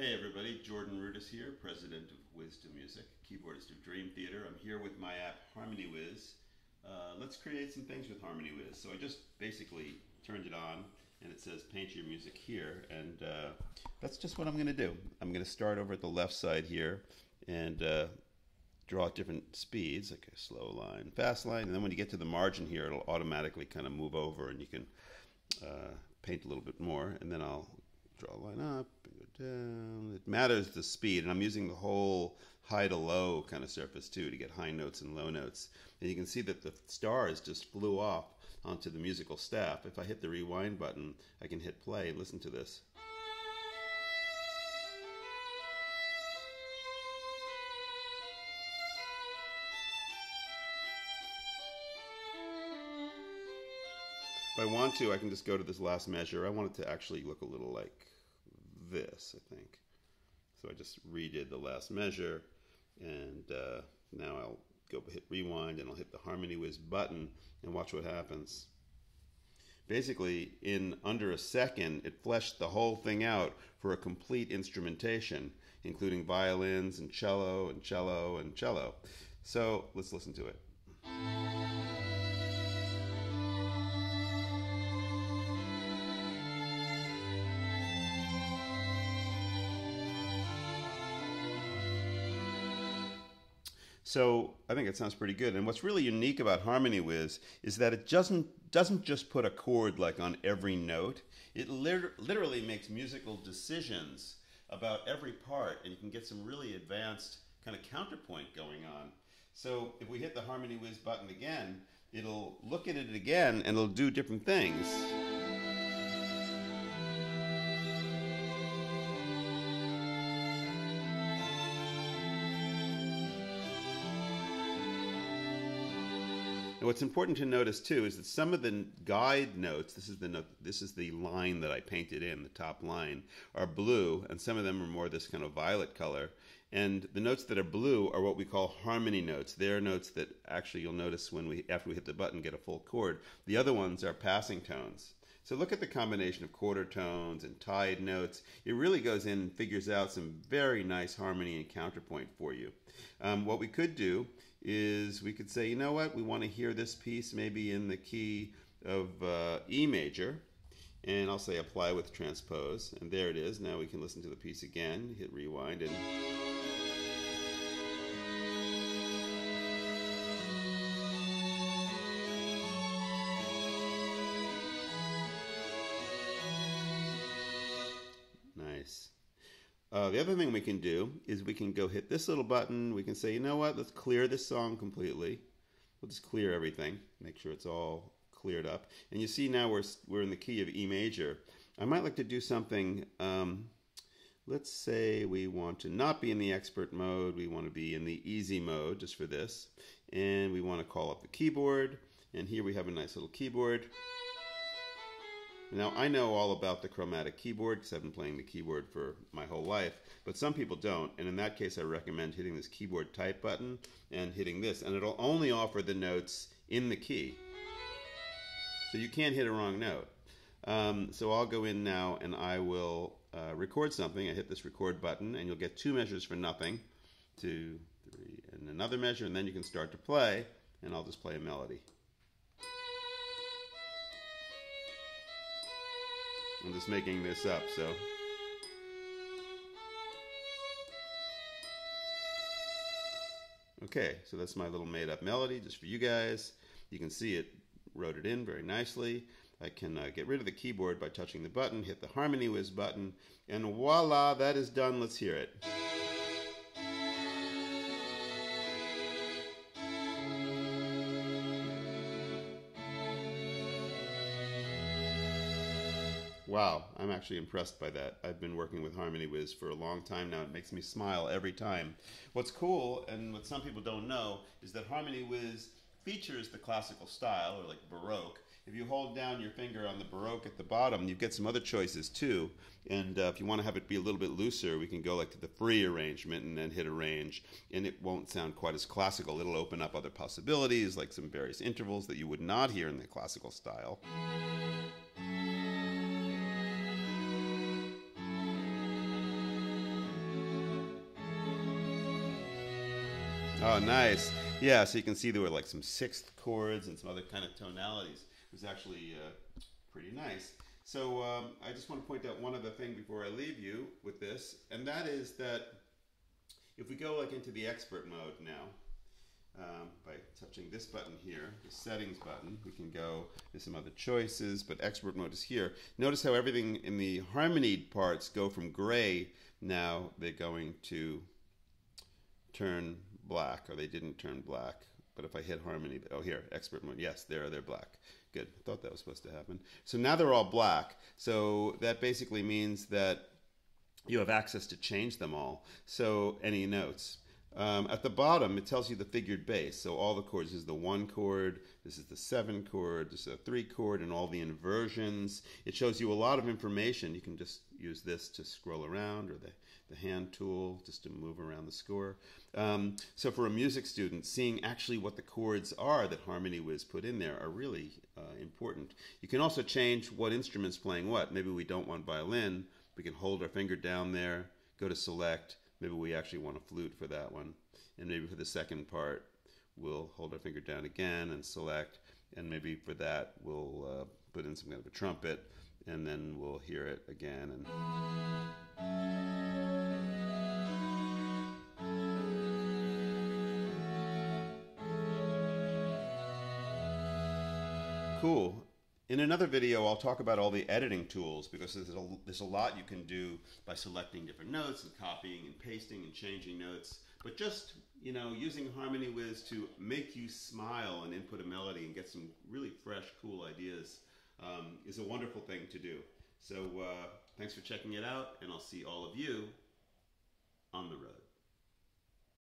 Hey everybody, Jordan Rudess here, president of Wizdom Music, keyboardist of Dream Theater. I'm here with my app HarmonyWiz. Let's create some things with HarmonyWiz. So I just basically turned it on and it says paint your music here, and that's just what I'm going to do. I'm going to start over at the left side here and draw at different speeds, like a slow line, fast line, and then when you get to the margin here it'll automatically kind of move over and you can paint a little bit more, and then I'll draw a line up and go down. It matters the speed, and I'm using the whole high to low kind of surface too to get high notes and low notes. And you can see that the stars just flew off onto the musical staff. If I hit the rewind button, I can hit play and listen to this. If I want to, I can just go to this last measure. I want it to actually look a little like this, I think. So I just redid the last measure, and now I'll go hit rewind and I'll hit the HarmonyWiz button and watch what happens. Basically, in under a second, it fleshed the whole thing out for a complete instrumentation, including violins and cello and cello and cello. So let's listen to it. So I think it sounds pretty good. And what's really unique about HarmonyWiz is that it doesn't just put a chord like on every note. It literally makes musical decisions about every part, and you can get some really advanced kind of counterpoint going on. So if we hit the HarmonyWiz button again, it'll look at it again and it'll do different things. And what's important to notice too is that some of the guide notes, this is the line that I painted in, the top line, are blue, and some of them are more this kind of violet color. And the notes that are blue are what we call harmony notes. They're notes that actually you'll notice after we hit the button get a full chord. The other ones are passing tones. So look at the combination of quarter tones and tied notes. It really goes in and figures out some very nice harmony and counterpoint for you. What we could do is we could say, you know what, we want to hear this piece maybe in the key of E major, and I'll say apply with transpose, and there it is. Now we can listen to the piece again, hit rewind, and nice. The other thing we can do is we can go hit this little button. We can say, you know what, let's clear this song completely. We'll just clear everything, make sure it's all cleared up. And you see now we're in the key of E major. I might like to do something, let's say we want to not be in the expert mode, we want to be in the easy mode just for this. And we want to call up the keyboard, and here we have a nice little keyboard. Now, I know all about the chromatic keyboard because I've been playing the keyboard for my whole life, but some people don't, and in that case I recommend hitting this keyboard type button and hitting this, and it'll only offer the notes in the key. So you can't hit a wrong note. So I'll go in now and I will record something. I hit this record button and you'll get 2 measures for nothing, 2, 3, and another measure, and then you can start to play, and I'll just play a melody. I'm just making this up, so. Okay, so that's my little made-up melody just for you guys. You can see it wrote it in very nicely. I can get rid of the keyboard by touching the button, hit the HarmonyWiz button, and voila, that is done. Let's hear it. Wow, I'm actually impressed by that. I've been working with HarmonyWiz for a long time now. It makes me smile every time. What's cool, and what some people don't know, is that HarmonyWiz features the classical style, or like Baroque. If you hold down your finger on the Baroque at the bottom, you get some other choices too. And if you want to have it be a little bit looser, we can go like to the free arrangement and then hit arrange, and it won't sound quite as classical. It'll open up other possibilities, like some various intervals that you would not hear in the classical style. Oh, nice. Yeah, so you can see there were like some sixth chords and some other kind of tonalities. It was actually pretty nice. So I just want to point out one other thing before I leave you with this, and that is that if we go like into the expert mode now, by touching this button here, the settings button, we can go, there's some other choices, but expert mode is here. Notice how everything in the harmony parts go from gray, now they're going to turn black, or they didn't turn black. But if I hit harmony, oh here, expert mode, yes, they're black. Good, I thought that was supposed to happen. So now they're all black, so that basically means that you have access to change them all. So any notes. At the bottom, it tells you the figured bass. So all the chords. This is the 1 chord, this is the 7 chord, this is a 3 chord, and all the inversions. It shows you a lot of information. You can just use this to scroll around, or the hand tool just to move around the score. So for a music student, seeing actually what the chords are that HarmonyWiz put in there are really important. You can also change what instrument's playing what. Maybe we don't want violin. We can hold our finger down there, go to select. Maybe we actually want a flute for that one. And maybe for the second part, we'll hold our finger down again and select. And maybe for that, we'll put in some kind of a trumpet, and then we'll hear it again. Cool. In another video, I'll talk about all the editing tools, because there's a lot you can do by selecting different notes and copying and pasting and changing notes. But just, using HarmonyWiz to make you smile and input a melody and get some really fresh, cool ideas is a wonderful thing to do. So thanks for checking it out, and I'll see all of you